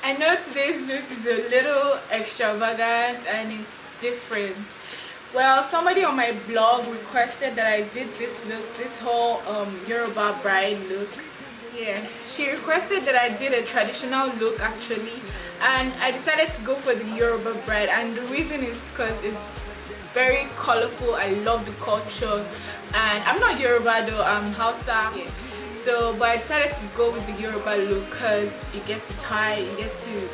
I know today's look is a little extravagant and it's different. Well, somebody on my blog requested that I did this look, this whole Yoruba bride look. Yeah, she requested that I did a traditional look actually, and I decided to go for the Yoruba bride, and the reason is because it's very colorful. I love the culture, and I'm not Yoruba though, I'm Hausa. Yeah. So, but I decided to go with the Yoruba look because you get to tie, you get to,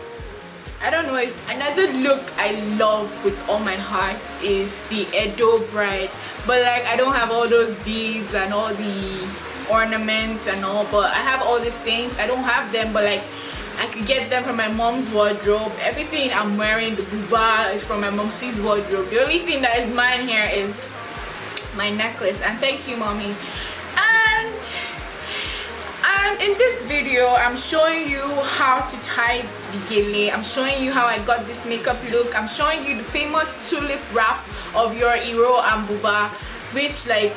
I don't know, it's another look I love with all my heart is the Edo bride. But like, I don't have all those beads and all the ornaments and all, but I have all these things. I don't have them, but like, I could get them from my mom's wardrobe. Everything I'm wearing, the buba, is from my mom's wardrobe. The only thing that is mine here is my necklace, and thank you, mommy. And in this video, I'm showing you how to tie the gele. I'm showing you how I got this makeup look. I'm showing you the famous tulip wrap of your Iro and Buba, which like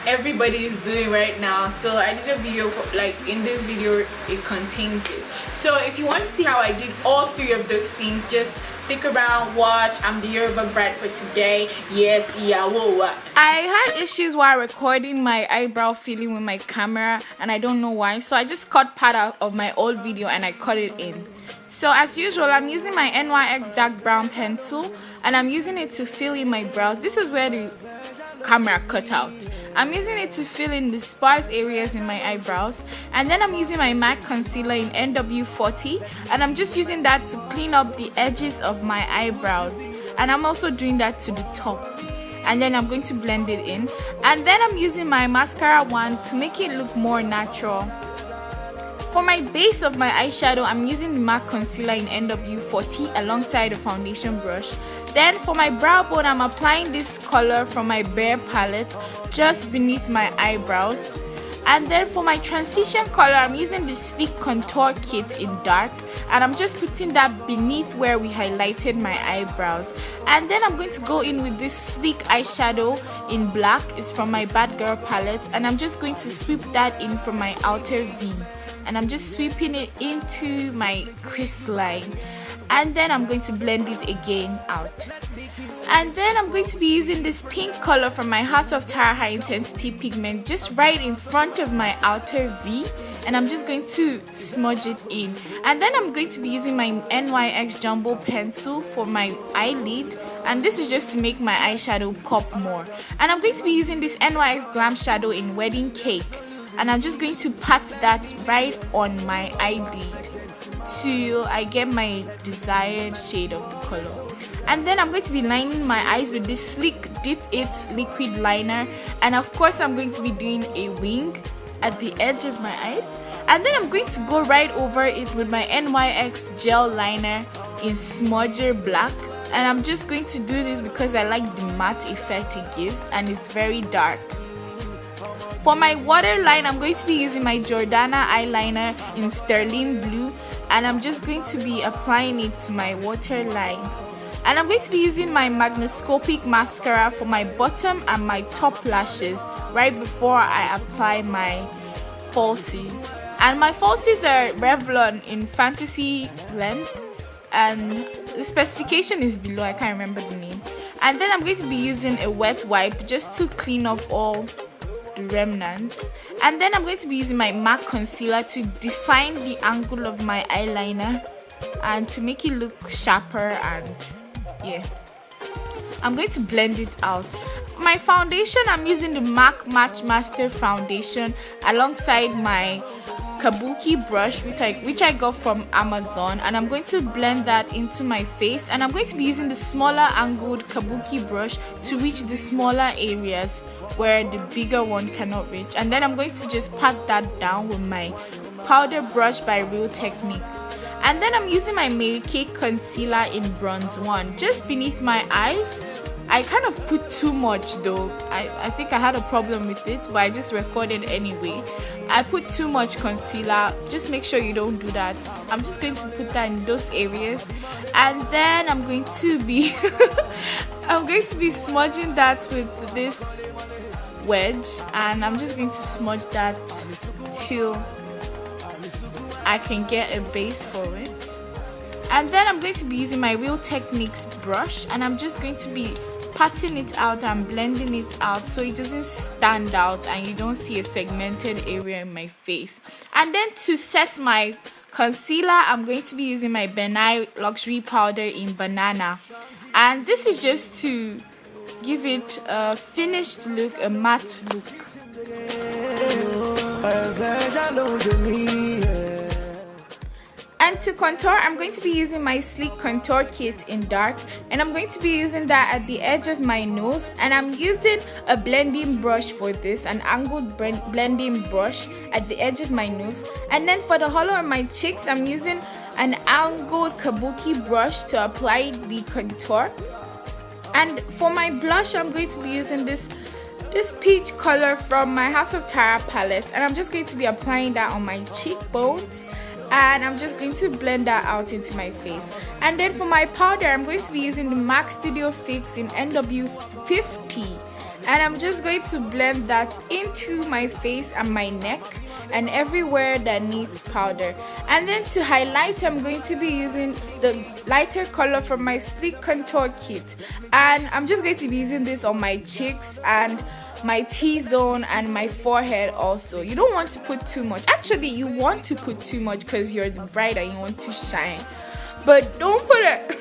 everybody is doing right now. So I did a video for, like, in this video it contains it. So if you want to see how I did all three of those things, just stick around, watch. I'm the Yoruba bride for today. Yes, yeah, whoa. I had issues while recording my eyebrow filling with my camera, and I don't know why. So I just cut part out of my old video and I cut it in. So as usual, I'm using my NYX dark brown pencil, and I'm using it to fill in my brows. This is where the camera cut out. I'm using it to fill in the sparse areas in my eyebrows, and then I'm using my MAC concealer in NW40, and I'm just using that to clean up the edges of my eyebrows, and I'm also doing that to the top, and then I'm going to blend it in, and then I'm using my mascara wand to make it look more natural. For my base of my eyeshadow, I'm using the MAC concealer in NW40 alongside a foundation brush. Then for my brow bone, I'm applying this color from my Bare palette just beneath my eyebrows. And then for my transition color, I'm using the Sleek Contour Kit in dark, and I'm just putting that beneath where we highlighted my eyebrows. And then I'm going to go in with this sleek eyeshadow in black. It's from my Bad Girl palette, and I'm just going to sweep that in from my outer V. And I'm just sweeping it into my crease line, and then I'm going to blend it again out. And then I'm going to be using this pink color from my House of Tara High Intensity Pigment just right in front of my outer V, and I'm just going to smudge it in. And then I'm going to be using my NYX Jumbo pencil for my eyelid, and this is just to make my eyeshadow pop more. And I'm going to be using this NYX Glam Shadow in Wedding Cake, and I'm just going to pat that right on my eyelid till I get my desired shade of the color. And then I'm going to be lining my eyes with this Sleek Dip It liquid liner, and of course I'm going to be doing a wing at the edge of my eyes, and then I'm going to go right over it with my NYX gel liner in Smudger Black. And I'm just going to do this because I like the matte effect it gives, and it's very dark. For my waterline, I'm going to be using my Jordana eyeliner in Sterling Blue, and I'm just going to be applying it to my waterline. And I'm going to be using my Magnascopic mascara for my bottom and my top lashes right before I apply my falsies. And my falsies are Revlon in Fantasy Length, and the specification is below, I can't remember the name. And then I'm going to be using a wet wipe just to clean off all the remnants. And then I'm going to be using my MAC concealer to define the angle of my eyeliner and to make it look sharper, and yeah, I'm going to blend it out. For my foundation, I'm using the MAC Match Master foundation alongside my Kabuki brush, which I got from Amazon, and I'm going to blend that into my face. And I'm going to be using the smaller angled Kabuki brush to reach the smaller areas where the bigger one cannot reach. And then I'm going to just pat that down with my powder brush by Real Techniques. And then I'm using my Mary Kay concealer in Bronze 1 just beneath my eyes. I kind of put too much though. I think I had a problem with it, but I just recorded anyway. I put too much concealer. Just make sure you don't do that. I'm just going to put that in those areas, and then I'm going to be I'm going to be smudging that with this wedge, and I'm just going to smudge that till I can get a base for it. And then I'm going to be using my Real Techniques brush, and I'm just going to be patting it out and blending it out so it doesn't stand out and you don't see a segmented area in my face. And then to set my concealer, I'm going to be using my Benai Luxury Powder in Banana, and this is just to give it a finished look, a matte look. And to contour, I'm going to be using my Sleek Contour Kit in dark, and I'm going to be using that at the edge of my nose, and I'm using a blending brush for this, an angled blending brush at the edge of my nose. And then for the hollow of my cheeks, I'm using an angled kabuki brush to apply the contour. And for my blush, I'm going to be using this peach color from my House of Tara palette, and I'm just going to be applying that on my cheekbones, and I'm just going to blend that out into my face. And then for my powder, I'm going to be using the MAC Studio Fix in NW50, and I'm just going to blend that into my face and my neck and everywhere that needs powder. And then to highlight, I'm going to be using the lighter color from my Sleek Contour Kit, and I'm just going to be using this on my cheeks and my T-zone and my forehead also. You don't want to put too much. Actually, you want to put too much because you're the bride and you want to shine, but don't put it.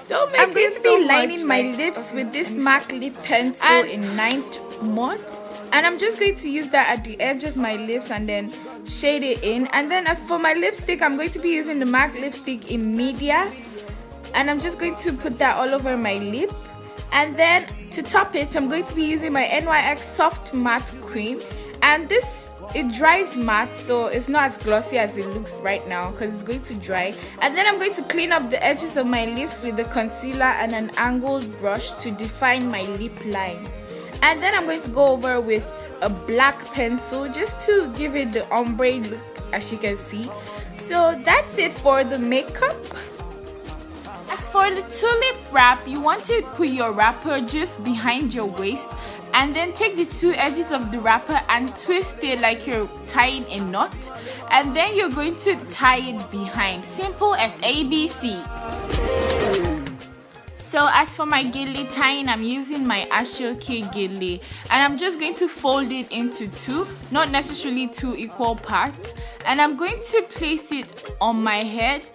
Don't make. I'm going to be lining my lips with this MAC lip pencil in 9th month, and I'm just going to use that at the edge of my lips and then shade it in. And then for my lipstick, I'm going to be using the MAC lipstick in Media, and I'm just going to put that all over my lip. And then to top it, I'm going to be using my NYX Soft Matte Cream, and it dries matte, so it's not as glossy as it looks right now because it's going to dry. And then I'm going to clean up the edges of my lips with the concealer and an angled brush to define my lip line. And then I'm going to go over with a black pencil just to give it the ombre look, as you can see. So that's it for the makeup. As for the tulip wrap, you want to put your wrapper just behind your waist, and then take the two edges of the wrapper and twist it like you're tying a knot, and then you're going to tie it behind. Simple as ABC. So as for my gele tying, I'm using my Ashoke gele, and I'm just going to fold it into two, not necessarily two equal parts, and I'm going to place it on my head.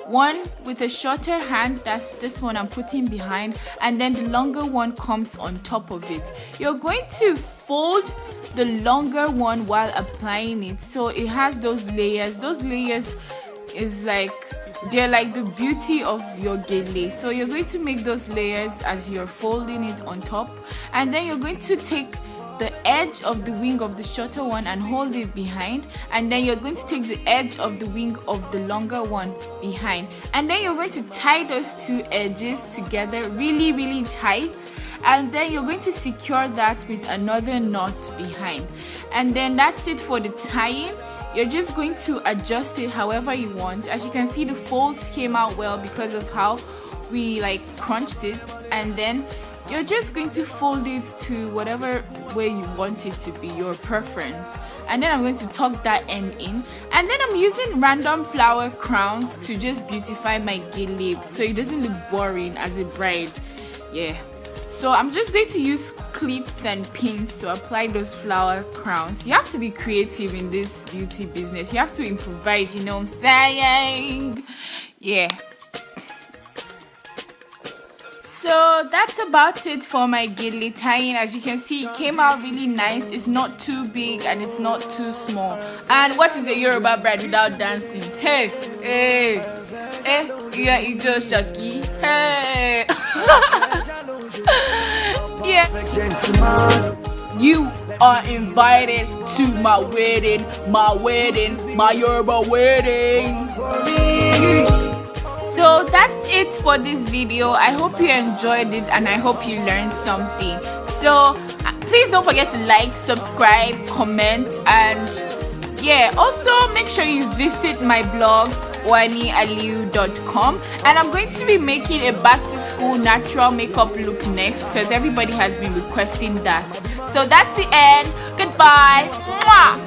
One with a shorter hand, that's this one I'm putting behind, and then the longer one comes on top of it. You're going to fold the longer one while applying it, so it has those layers. Those layers is like, they're like the beauty of your gele. So you're going to make those layers as you're folding it on top, and then you're going to take the edge of the wing of the shorter one and hold it behind, and then you're going to take the edge of the wing of the longer one behind, and then you're going to tie those two edges together really tight, and then you're going to secure that with another knot behind. And then that's it for the tying. You're just going to adjust it however you want. As you can see, the folds came out well because of how we like crunched it, and then you're just going to fold it to whatever way you want it to be, your preference. And then I'm going to tuck that end in, and then I'm using random flower crowns to just beautify my gele so it doesn't look boring as a bride. Yeah, so I'm just going to use clips and pins to apply those flower crowns. You have to be creative in this beauty business. You have to improvise, you know what I'm saying? Yeah. So that's about it for my gele tying. As you can see, it came out really nice. It's not too big and it's not too small. And what is a Yoruba bride without dancing? Hey, hey, hey, yeah, it's just Shaki. Hey. Yeah. You are invited to my wedding, my Yoruba wedding. So that's it for this video. I hope you enjoyed it and I hope you learned something. So please don't forget to like, subscribe, comment, and yeah, also make sure you visit my blog wanialiu.com, and I'm going to be making a back to school natural makeup look next because everybody has been requesting that. So that's the end. Goodbye. Mwah!